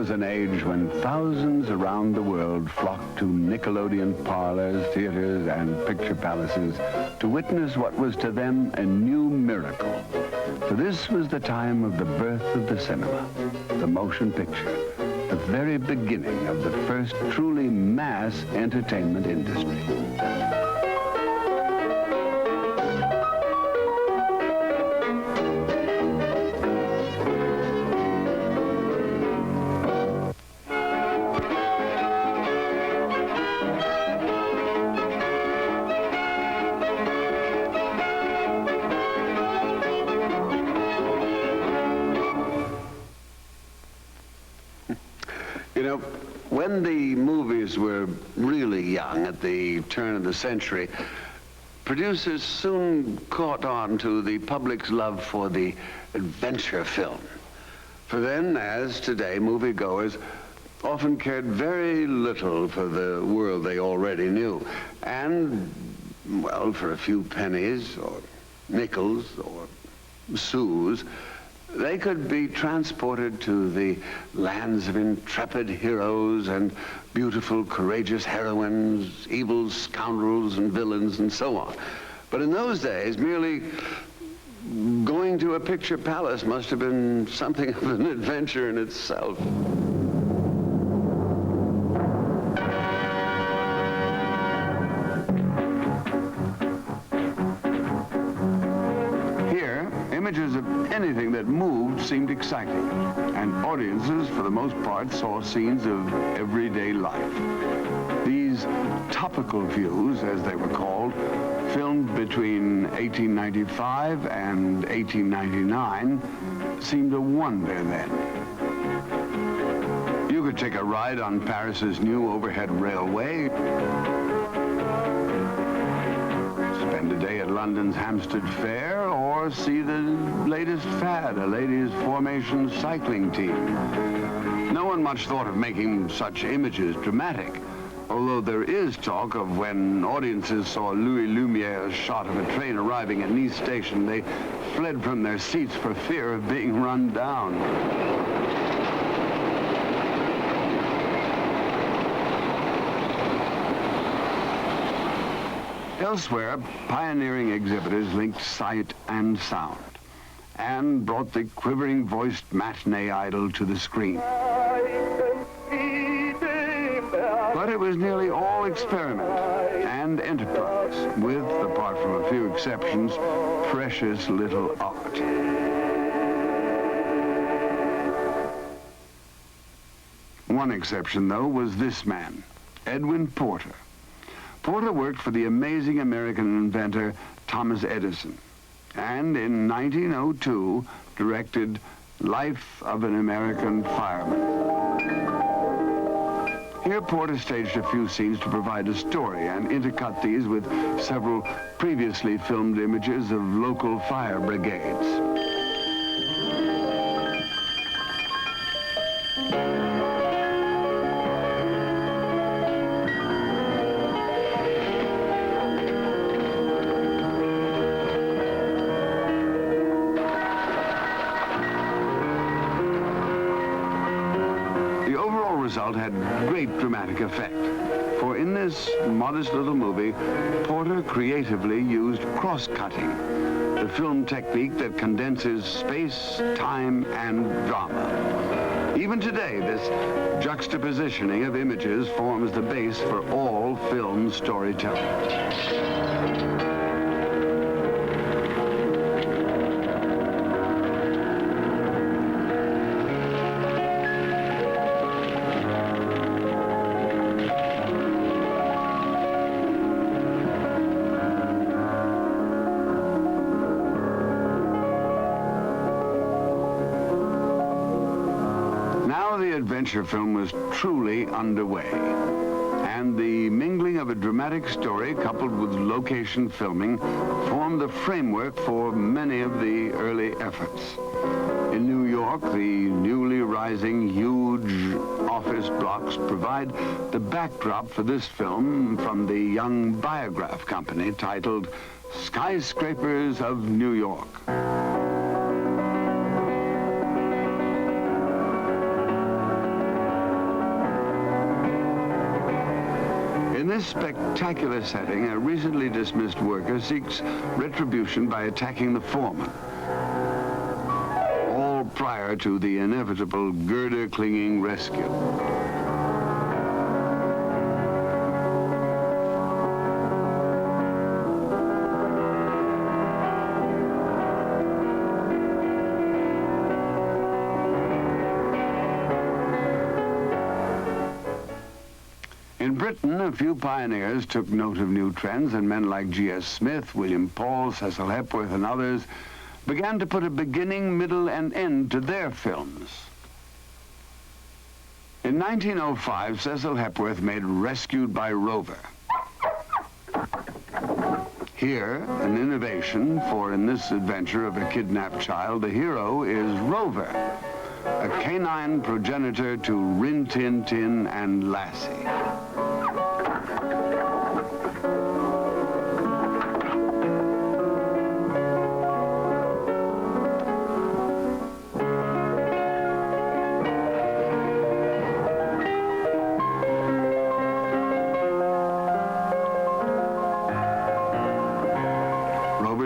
was an age when thousands around the world flocked to Nickelodeon parlors, theaters, and picture palaces to witness what was to them a new miracle. For this was the time of the birth of the cinema, the motion picture, the very beginning of the first truly mass entertainment industry. You know, when the movies were really young at the turn of the century, producers soon caught on to the public's love for the adventure film. For then, as today, moviegoers often cared very little for the world they already knew. And, well, for a few pennies or nickels or sous, they could be transported to the lands of intrepid heroes and beautiful, courageous heroines, evil scoundrels and villains, and so on. But in those days, merely going to a picture palace must have been something of an adventure in itself. Images of anything that moved seemed exciting, and audiences, for the most part, saw scenes of everyday life. These topical views, as they were called, filmed between 1895 and 1899, seemed a wonder then. You could take a ride on Paris's new overhead railway, spend a day at London's Hampstead Fair, or see the latest fad, a ladies' formation cycling team. No one much thought of making such images dramatic, although there is talk of when audiences saw Louis Lumiere's shot of a train arriving at Nice Station, they fled from their seats for fear of being run down. Elsewhere, pioneering exhibitors linked sight and sound and brought the quivering-voiced matinee idol to the screen. But it was nearly all experiment and enterprise, with, apart from a few exceptions, precious little art. One exception, though, was this man, Edwin Porter. Porter worked for the amazing American inventor Thomas Edison, and in 1902 directed Life of an American Fireman. Here Porter staged a few scenes to provide a story and intercut these with several previously filmed images of local fire brigades. Result had great dramatic effect, for in this modest little movie, Porter creatively used cross-cutting, the film technique that condenses space, time, and drama. Even today, this juxtapositioning of images forms the base for all film storytelling. The adventure film was truly underway, and the mingling of a dramatic story coupled with location filming formed the framework for many of the early efforts. In New York, the newly rising huge office blocks provide the backdrop for this film from the Young Biograph Company titled Skyscrapers of New York. this spectacular setting, a recently dismissed worker seeks retribution by attacking the foreman. All prior to the inevitable girder-clinging rescue. In Britain, a few pioneers took note of new trends, and men like G.S. Smith, William Paul, Cecil Hepworth, and others began to put a beginning, middle, and end to their films. In 1905, Cecil Hepworth made Rescued by Rover. Here, an innovation, for in this adventure of a kidnapped child, the hero is Rover, a canine progenitor to Rin Tin Tin and Lassie.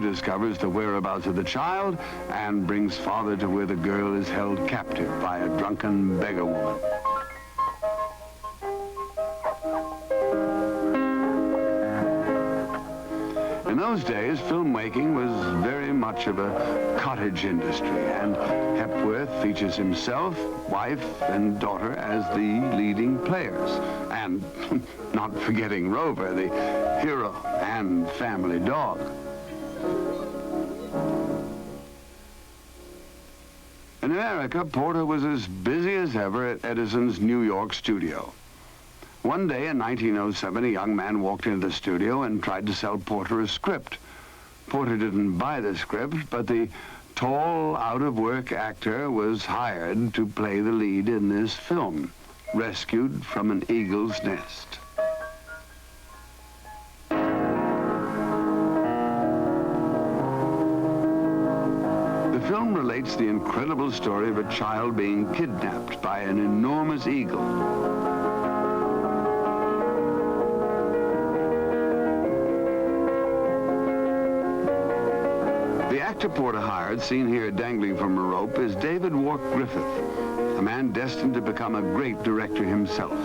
Discovers the whereabouts of the child and brings father to where the girl is held captive by a drunken beggar woman. In those days, filmmaking was very much of a cottage industry, and Hepworth features himself, wife, and daughter as the leading players. And not forgetting Rover, the hero and family dog. In America, Porter was as busy as ever at Edison's New York studio. One day in 1907, a young man walked into the studio and tried to sell Porter a script. Porter didn't buy the script, but the tall, out-of-work actor was hired to play the lead in this film, Rescued from an Eagle's Nest. The film relates the incredible story of a child being kidnapped by an enormous eagle. The actor Porter hired, seen here dangling from a rope, is David Wark Griffith, a man destined to become a great director himself.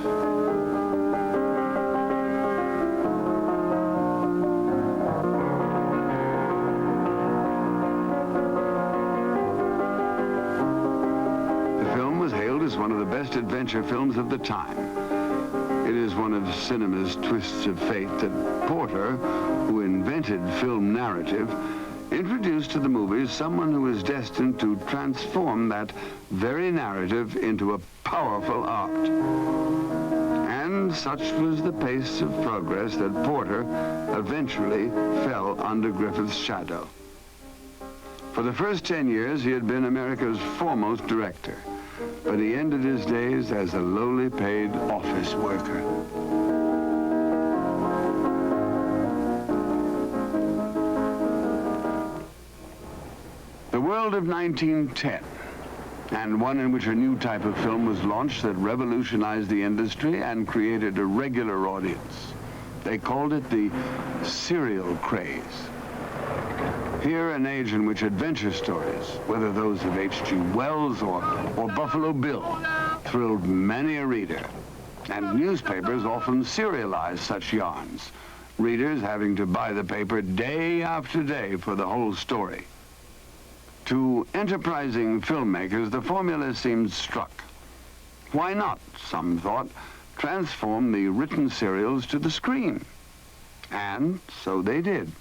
Is one of the best adventure films of the time. It is one of cinema's twists of fate that Porter, who invented film narrative, introduced to the movies someone who is destined to transform that very narrative into a powerful art. And such was the pace of progress that Porter eventually fell under Griffith's shadow. For the first 10 years, he had been America's foremost director. But he ended his days as a lowly paid office worker. The world of 1910, and one in which a new type of film was launched that revolutionized the industry and created a regular audience. They called it the serial craze. Here, an age in which adventure stories, whether those of H.G. Wells or Buffalo Bill, thrilled many a reader. And newspapers often serialized such yarns, readers having to buy the paper day after day for the whole story. To enterprising filmmakers, the formula seemed struck. Why not, some thought, transform the written serials to the screen? And so they did.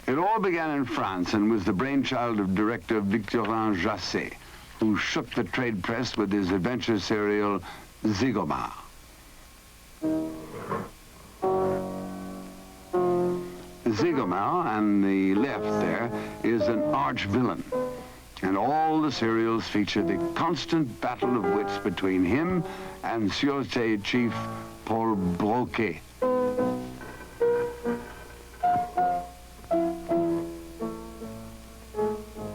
It all began in France and was the brainchild of director Victorin Jasset, who shook the trade press with his adventure serial Zygomar. Zygomar, on the left there, is an arch-villain, and all the serials feature the constant battle of wits between him and Sûreté Chief Paul Broquet.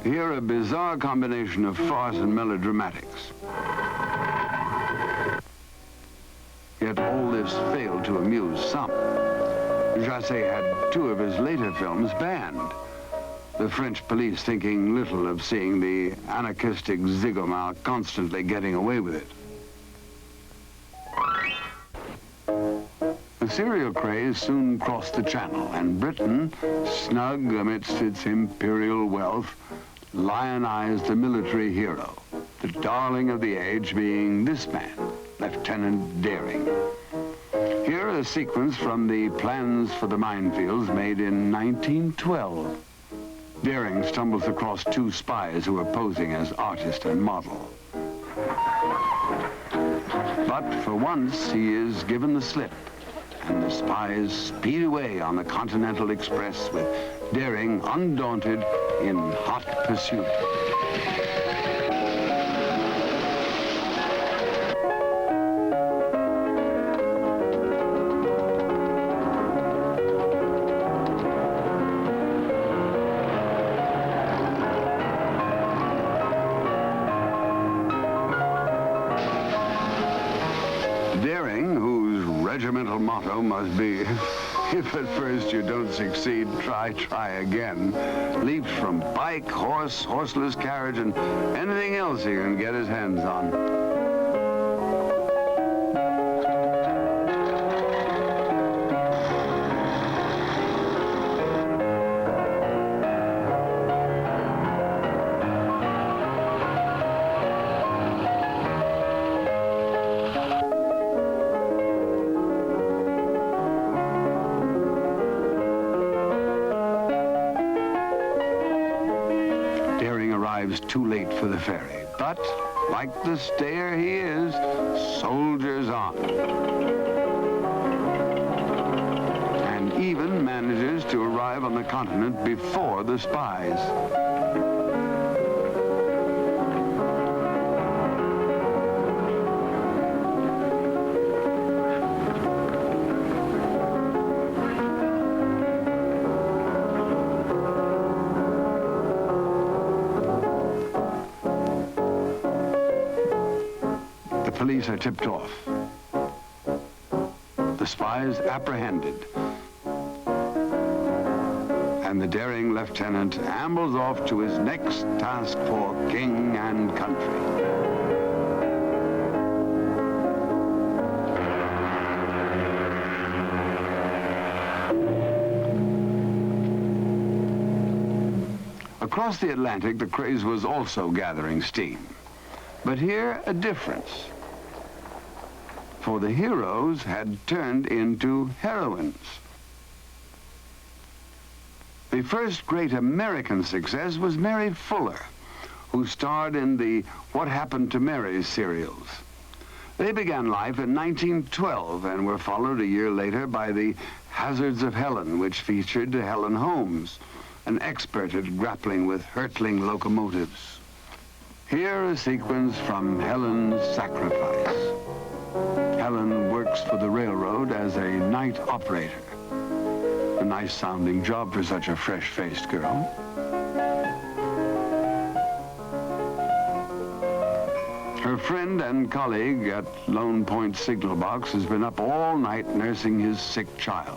Here, a bizarre combination of farce and melodramatics. yet all this failed to amuse some. Jasset had 2 of his later films banned, the French police thinking little of seeing the anarchistic ziggomark constantly getting away with it. The serial craze soon crossed the channel, and Britain, snug amidst its imperial wealth, lionized the military hero, the darling of the age being this man, Lieutenant Daring. Here a sequence from the Plans for the Minefields made in 1912. Daring stumbles across 2 spies who are posing as artist and model. But for once, he is given the slip, and the spies speed away on the Continental Express with Daring undaunted in hot pursuit. Daring, whose regimental motto must be, if at first you don't succeed, try again, leaps from bike, horse, horseless carriage, and anything else he can get his hands on. Arrives too late for the ferry, but like the stayer he is, soldiers on. And even manages to arrive on the continent before the spies. The police are tipped off. The spies apprehended. And the daring lieutenant ambles off to his next task for king and country. Across the Atlantic, the craze was also gathering steam. But here, a difference. For the heroes had turned into heroines. The first great American success was Mary Fuller, who starred in the What Happened to Mary serials. They began life in 1912 and were followed a year later by the Hazards of Helen, which featured Helen Holmes, an expert at grappling with hurtling locomotives. Here a sequence from Helen's Sacrifice. Helen works for the railroad as a night operator. A nice-sounding job for such a fresh-faced girl. Her friend and colleague at Lone Point Signal Box has been up all night nursing his sick child.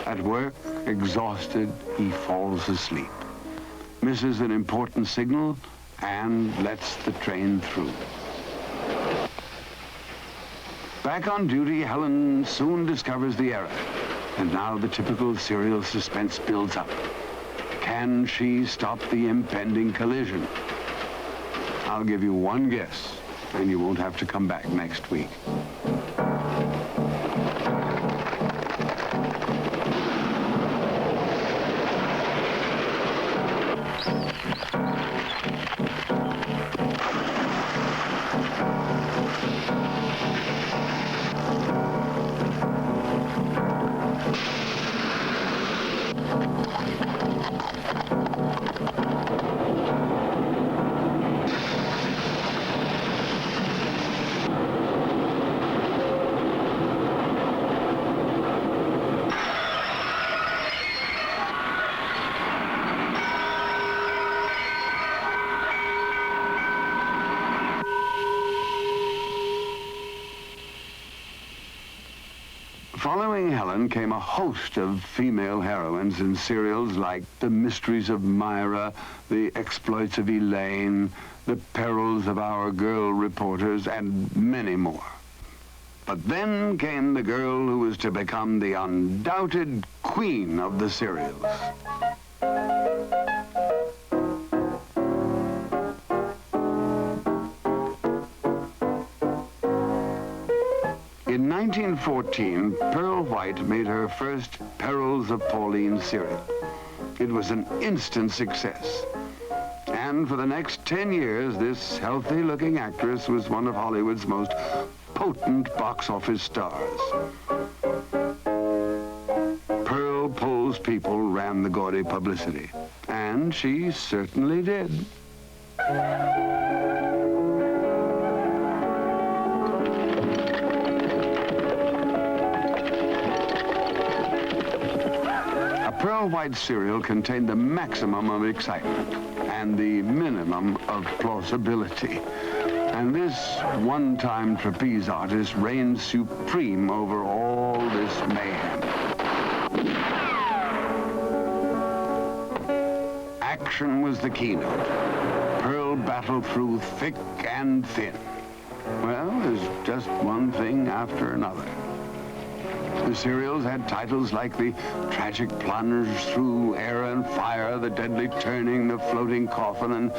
At work, exhausted, he falls asleep, misses an important signal, and lets the train through. Back on duty, Helen soon discovers the error, and now the typical serial suspense builds up. Can she stop the impending collision? I'll give you one guess, and you won't have to come back next week. Following Helen came a host of female heroines in serials like The Mysteries of Myra, The Exploits of Elaine, The Perils of Our Girl Reporters, and many more. But then came the girl who was to become the undoubted queen of the serials. In 1914, Pearl White made her first Perils of Pauline serial. It was an instant success. And for the next 10 years, this healthy-looking actress was one of Hollywood's most potent box office stars. Pearl Pole's people ran the gaudy publicity, and she certainly did. A Pearl White serial contained the maximum of excitement and the minimum of plausibility. And this one-time trapeze artist reigned supreme over all this mayhem. Action was the keynote. Pearl battled through thick and thin. Well, there's just one thing after another. The serials had titles like The Tragic Plunge Through Air and Fire, The Deadly Turning, The Floating Coffin,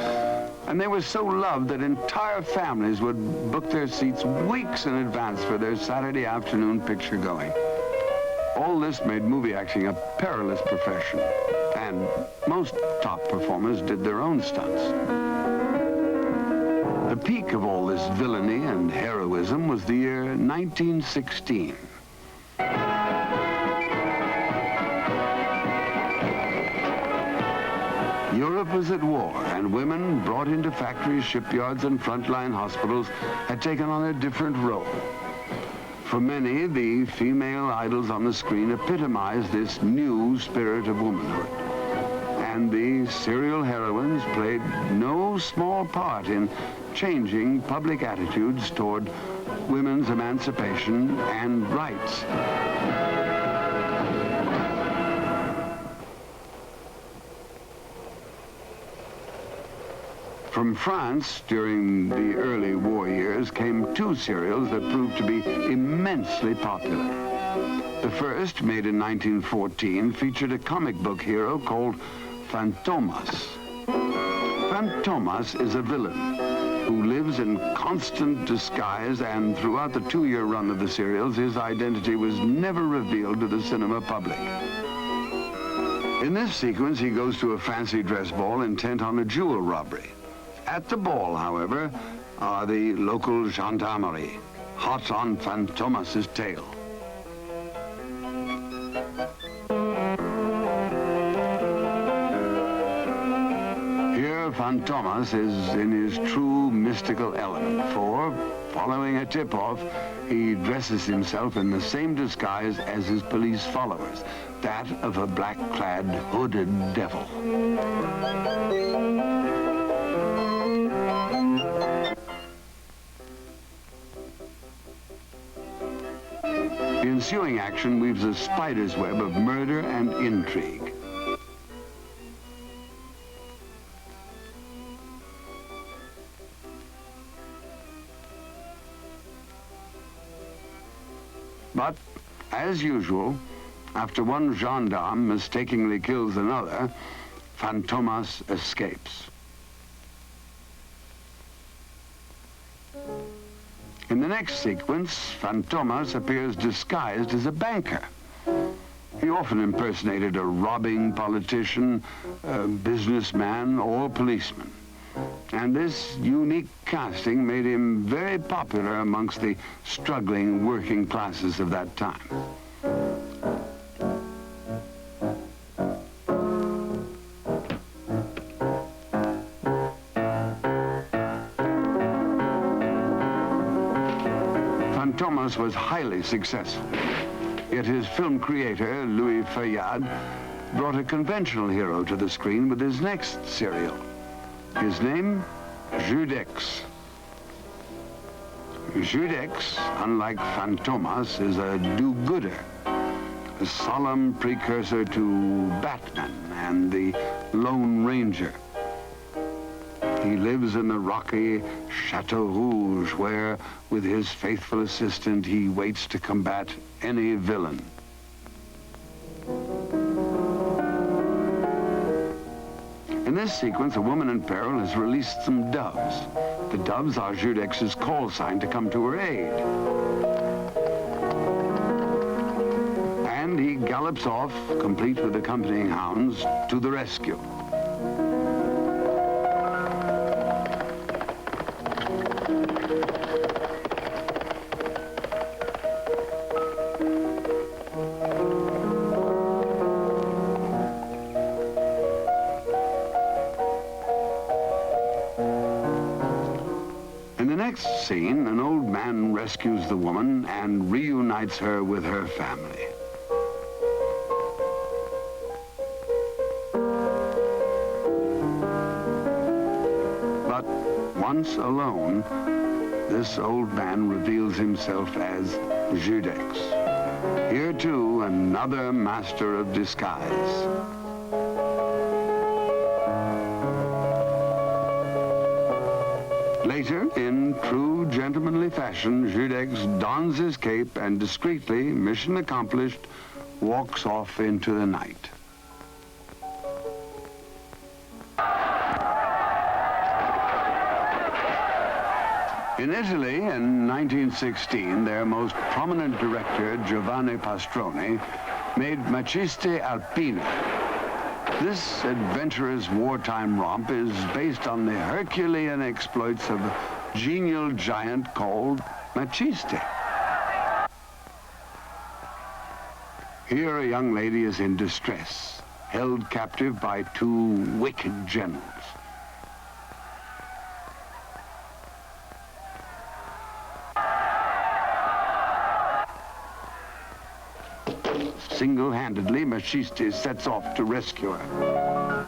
and they were so loved that entire families would book their seats weeks in advance for their Saturday afternoon picture going. All this made movie acting a perilous profession, and most top performers did their own stunts. The peak of all this villainy and heroism was the year 1916. Europe was at war, and women brought into factories, shipyards, and frontline hospitals had taken on a different role. For many, the female idols on the screen epitomized this new spirit of womanhood. And the serial heroines played no small part in changing public attitudes toward women's emancipation and rights. From France, during the early war years, came two serials that proved to be immensely popular. The first, made in 1914, featured a comic book hero called Fantomas. Fantomas is a villain who lives in constant disguise, and throughout the 2-year run of the serials, his identity was never revealed to the cinema public. In this sequence, he goes to a fancy dress ball intent on a jewel robbery. At the ball, however, are the local gendarmerie, hot on Fantomas' tail. Here, Fantomas is in his true mystical element, for, following a tip-off, he dresses himself in the same disguise as his police followers, that of a black-clad, hooded devil. The ensuing action weaves a spider's web of murder and intrigue. But, as usual, after one gendarme mistakenly kills another, Fantomas escapes. In the next sequence, Fantomas appears disguised as a banker. He often impersonated a robbing politician, a businessman, or policeman. And this unique casting made him very popular amongst the struggling working classes of that time. Fantomas was highly successful, yet his film creator, Louis Feuillade, brought a conventional hero to the screen with his next serial. His name, Judex. Judex, unlike Fantomas, is a do-gooder. a solemn precursor to Batman and the Lone Ranger. He lives in the rocky Chateau Rouge, where, with his faithful assistant, he waits to combat any villain. In this sequence, a woman in peril has released some doves. The doves are Judex's call sign to come to her aid. And he gallops off, complete with accompanying hounds, to the rescue. In the next scene, an old man rescues the woman and reunites her with her family. But once alone, this old man reveals himself as Judex. Here too, another master of disguise. Later, in true gentlemanly fashion, Judex dons his cape and discreetly, mission accomplished, walks off into the night. In Italy, in 1916, their most prominent director, Giovanni Pastrone, made Maciste Alpine. This adventurous wartime romp is based on the Herculean exploits of a genial giant called Maciste. Here a young lady is in distress, held captive by two wicked generals. Single-handedly, Maciste sets off to rescue her.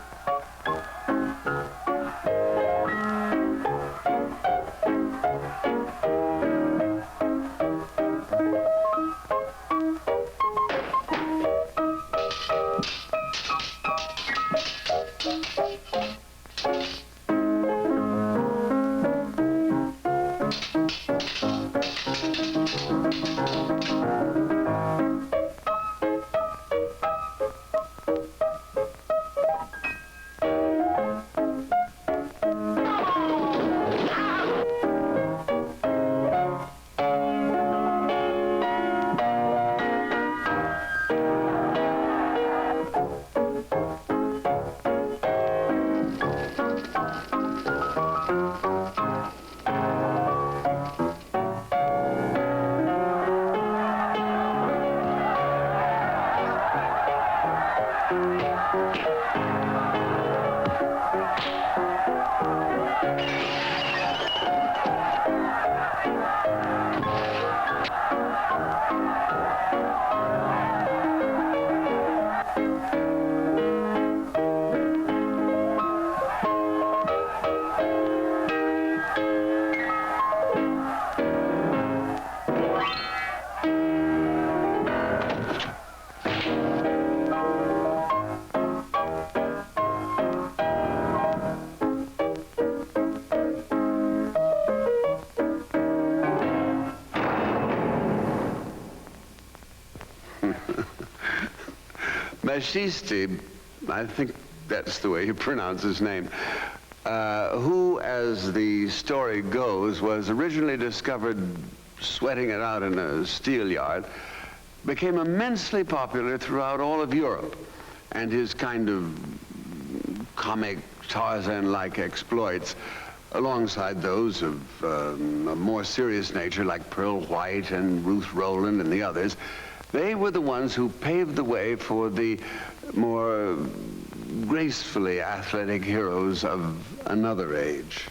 Maciste, I think that's the way you pronounce his name, who, as the story goes, was originally discovered sweating it out in a steel yard, became immensely popular throughout all of Europe, and his kind of comic Tarzan-like exploits, alongside those of a more serious nature like Pearl White and Ruth Rowland and the others, they were the ones who paved the way for the more gracefully athletic heroes of another age.